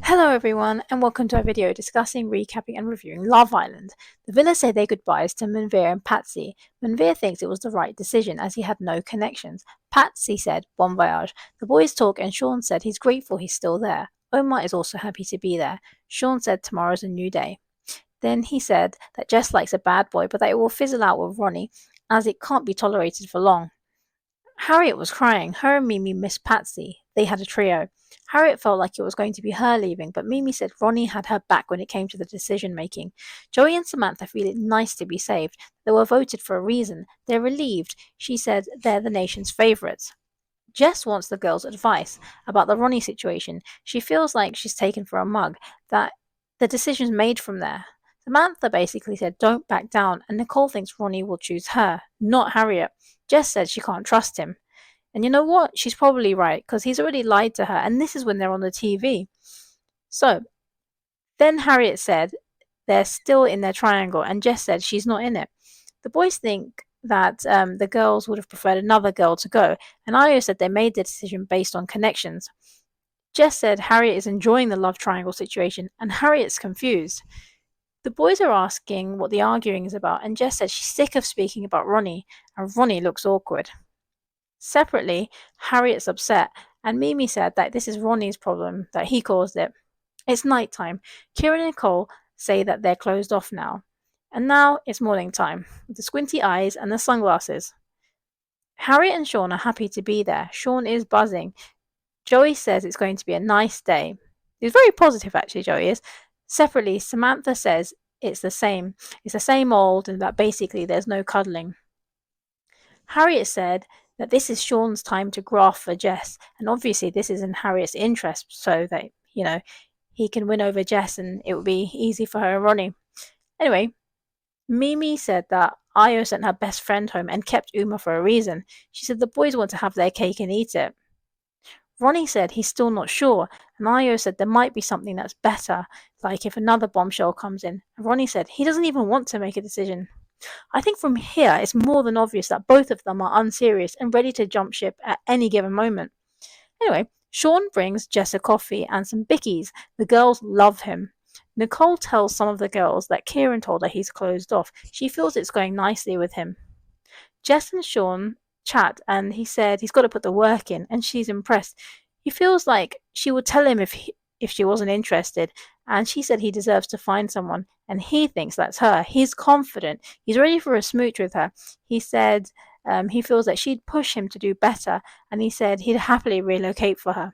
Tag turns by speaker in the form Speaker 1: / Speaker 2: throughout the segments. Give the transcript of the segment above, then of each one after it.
Speaker 1: Hello everyone and welcome to our video discussing, recapping and reviewing Love Island. The villa say their goodbyes to Manveer and Patsy. Manveer thinks it was the right decision as he had no connections. Patsy said bon voyage. The boys talk and Sean said he's grateful he's still there. Omar is also happy to be there. Sean said tomorrow's a new day. Then he said that Jess likes a bad boy but that it will fizzle out with Ronnie as it can't be tolerated for long. Harriet was crying. Her and Mimi missed Patsy. They had a trio. Harriet felt like it was going to be her leaving, but Mimi said Ronnie had her back when it came to the decision making. Joey and Samantha feel it nice to be saved. They were voted for a reason. They're relieved. She said they're the nation's favourites. Jess wants the girls' advice about the Ronnie situation. She feels like she's taken for a mug, that the decision's made from there. Samantha basically said don't back down, and Nicole thinks Ronnie will choose her, not Harriet. Jess said she can't trust him. And you know what? She's probably right, because he's already lied to her, and this is when they're on the TV. So, then Harriet said they're still in their triangle, and Jess said she's not in it. The boys think that the girls would have preferred another girl to go, and Io said they made the decision based on connections. Jess said Harriet is enjoying the love triangle situation, and Harriet's confused. The boys are asking what the arguing is about, and Jess said she's sick of speaking about Ronnie, and Ronnie looks awkward. Separately, Harriet's upset, and Mimi said that this is Ronnie's problem, that he caused it. It's night time. Kieran and Nicole say that they're closed off now. And now it's morning time, with the squinty eyes and the sunglasses. Harriet and Sean are happy to be there. Sean is buzzing. Joey says it's going to be a nice day. He's very positive, actually, Joey is. Separately, Samantha says it's the same. It's the same old, and that basically there's no cuddling. Harriet said that this is Sean's time to graft for Jess, and obviously this is in Harriet's interest, so that, he can win over Jess and it will be easy for her and Ronnie. Anyway, Mimi said that Io sent her best friend home and kept Uma for a reason. She said the boys want to have their cake and eat it. Ronnie said he's still not sure, and Io said there might be something that's better, like if another bombshell comes in. And Ronnie said he doesn't even want to make a decision. I think from here it's more than obvious that both of them are unserious and ready to jump ship at any given moment. Anyway, Sean brings Jess a coffee and some bickies. The girls love him. Nicole tells some of the girls that Kieran told her he's closed off. She feels it's going nicely with him. Jess and Sean chat, and he said he's got to put the work in, and she's impressed. He feels like she would tell him if she wasn't interested, and she said he deserves to find someone, and he thinks that's her. He's confident. He's ready for a smooch with her. He said he feels that she'd push him to do better, and he said he'd happily relocate for her.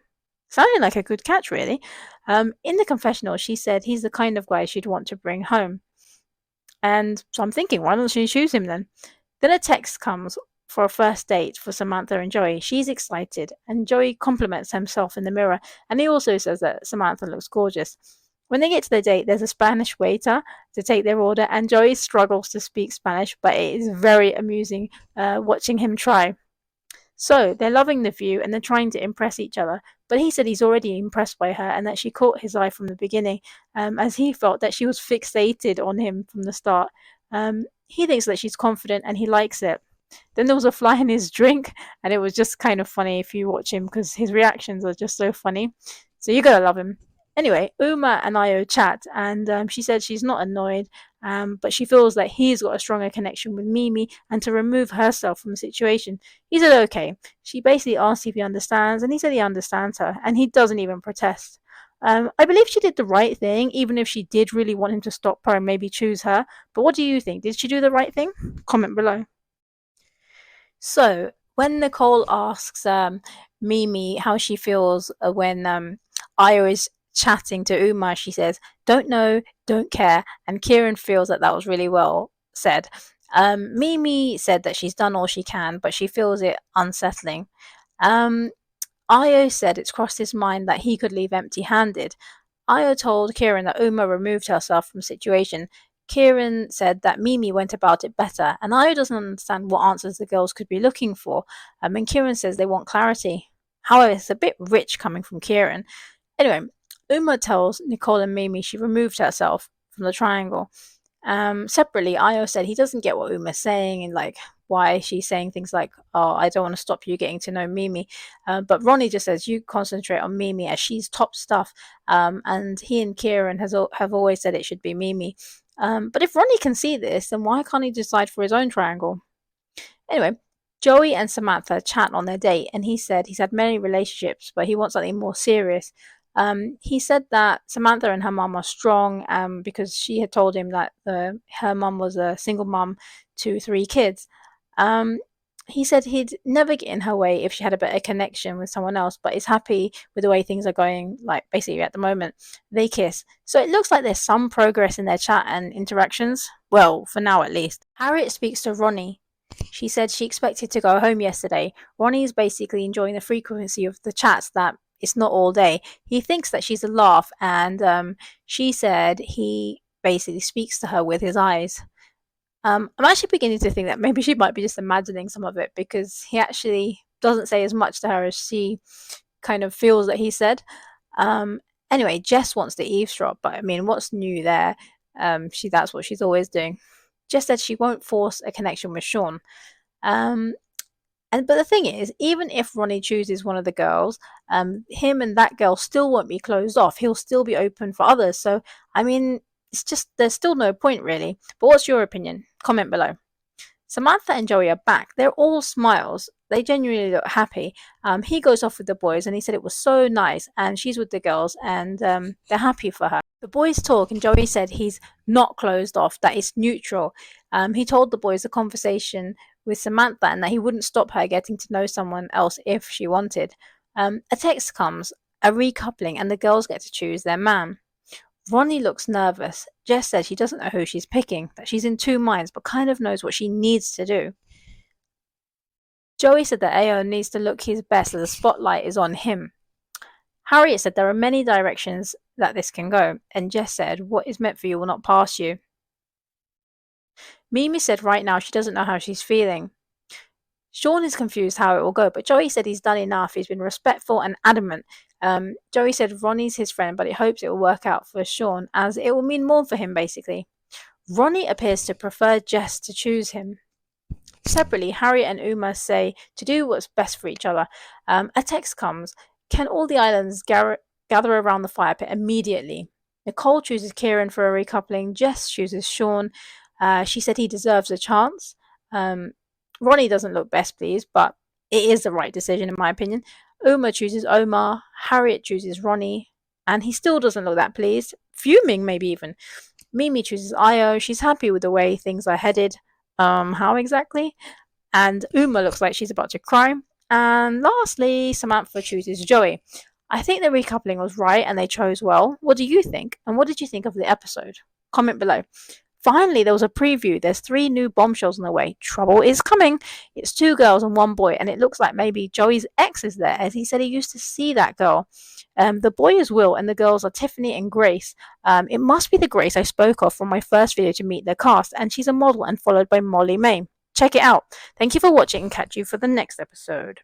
Speaker 1: Sounding like a good catch, really. In the confessional, she said he's the kind of guy she'd want to bring home. And so I'm thinking, why don't she choose him then? Then a text comes for a first date for Samantha and Joey. She's excited, and Joey compliments himself in the mirror, and he also says that Samantha looks gorgeous. When they get to the date, there's a Spanish waiter to take their order, and Joey struggles to speak Spanish, but it is very amusing watching him try. So they're loving the view, and they're trying to impress each other, but he said he's already impressed by her and that she caught his eye from the beginning, as he felt that she was fixated on him from the start. He thinks that she's confident and he likes it. Then there was a fly in his drink, and it was just kind of funny if you watch him because his reactions are just so funny. So you gotta love him. Anyway, Uma and Io chat, and she said she's not annoyed, but she feels that he's got a stronger connection with Mimi and to remove herself from the situation. He said okay. She basically asked if he understands, and he said he understands her, and he doesn't even protest. I believe she did the right thing, even if she did really want him to stop her and maybe choose her. But what do you think? Did she do the right thing? Comment below. So, when Nicole asks Mimi how she feels when Io is chatting to Uma, she says, don't know, don't care, and Kieran feels that was really well said. Mimi said that she's done all she can, but she feels it unsettling. Io said it's crossed his mind that he could leave empty-handed. Io told Kieran that Uma removed herself from the situation. Kieran said that Mimi went about it better, and Io doesn't understand what answers the girls could be looking for. And Kieran says they want clarity. However, it's a bit rich coming from Kieran. Anyway, Uma tells Nicole and Mimi she removed herself from the triangle. Separately, Io said he doesn't get what Uma's saying, and why she's saying things like, oh, I don't want to stop you getting to know Mimi. But Ronnie just says, you concentrate on Mimi as she's top stuff. And he and Kieran have always said it should be Mimi. But if Ronnie can see this, then why can't he decide for his own triangle? Anyway, Joey and Samantha chat on their date, and he said he's had many relationships, but he wants something more serious. He said that Samantha and her mum are strong because she had told him that her mum was a single mum to 3 kids. He said he'd never get in her way if she had a better connection with someone else, but is happy with the way things are going, like basically at the moment. They kiss. So it looks like there's some progress in their chat and interactions. Well, for now at least. Harriet speaks to Ronnie. She said she expected to go home yesterday. Ronnie is basically enjoying the frequency of the chats, that it's not all day. He thinks that she's a laugh, and she said he basically speaks to her with his eyes. I'm actually beginning to think that maybe she might be just imagining some of it, because he actually doesn't say as much to her as she kind of feels that he said. Anyway, Jess wants to eavesdrop, but I mean, what's new there? That's what she's always doing. Jess said she won't force a connection with Sean. But the thing is, even if Ronnie chooses one of the girls, him and that girl still won't be closed off. He'll still be open for others. So, I mean, it's just, there's still no point really. But what's your opinion? Comment below. Samantha and Joey are back. They're all smiles. They genuinely look happy. He goes off with the boys, and he said it was so nice, and she's with the girls, and they're happy for her. The boys talk, and Joey said he's not closed off, that it's neutral. He told the boys the conversation with Samantha and that he wouldn't stop her getting to know someone else if she wanted. A text comes, a recoupling, and the girls get to choose their man. Ronnie looks nervous. Jess says she doesn't know who she's picking, that she's in 2 minds, but kind of knows what she needs to do. Joey said that Ao needs to look his best as the spotlight is on him. Harriet said there are many directions that this can go, and Jess said what is meant for you will not pass you. Mimi said right now she doesn't know how she's feeling. Sean is confused how it will go, but Joey said he's done enough. He's been respectful and adamant. Joey said Ronnie's his friend, but he hopes it will work out for Sean, as it will mean more for him, basically. Ronnie appears to prefer Jess to choose him. Separately, Harriet and Uma say to do what's best for each other. A text comes. Can all the islands gather around the fire pit immediately? Nicole chooses Kieran for a recoupling. Jess chooses Sean. She said he deserves a chance. Ronnie doesn't look best pleased, but it is the right decision in my opinion. Uma chooses Omar. Harriet chooses Ronnie, and he still doesn't look that pleased. Fuming, maybe even. Mimi chooses Io. She's happy with the way things are headed. How exactly? And Uma looks like she's about to cry. And lastly, Samantha chooses Joey. I think the recoupling was right and they chose well. What do you think? And what did you think of the episode? Comment below. Finally, there was a preview. There's 3 new bombshells on the way. Trouble is coming. It's 2 girls and 1 boy, and it looks like maybe Joey's ex is there, as he said he used to see that girl. The boy is Will, and the girls are Tiffany and Grace. It must be the Grace I spoke of from my first video to meet the cast, and she's a model and followed by Molly May. Check it out. Thank you for watching, and catch you for the next episode.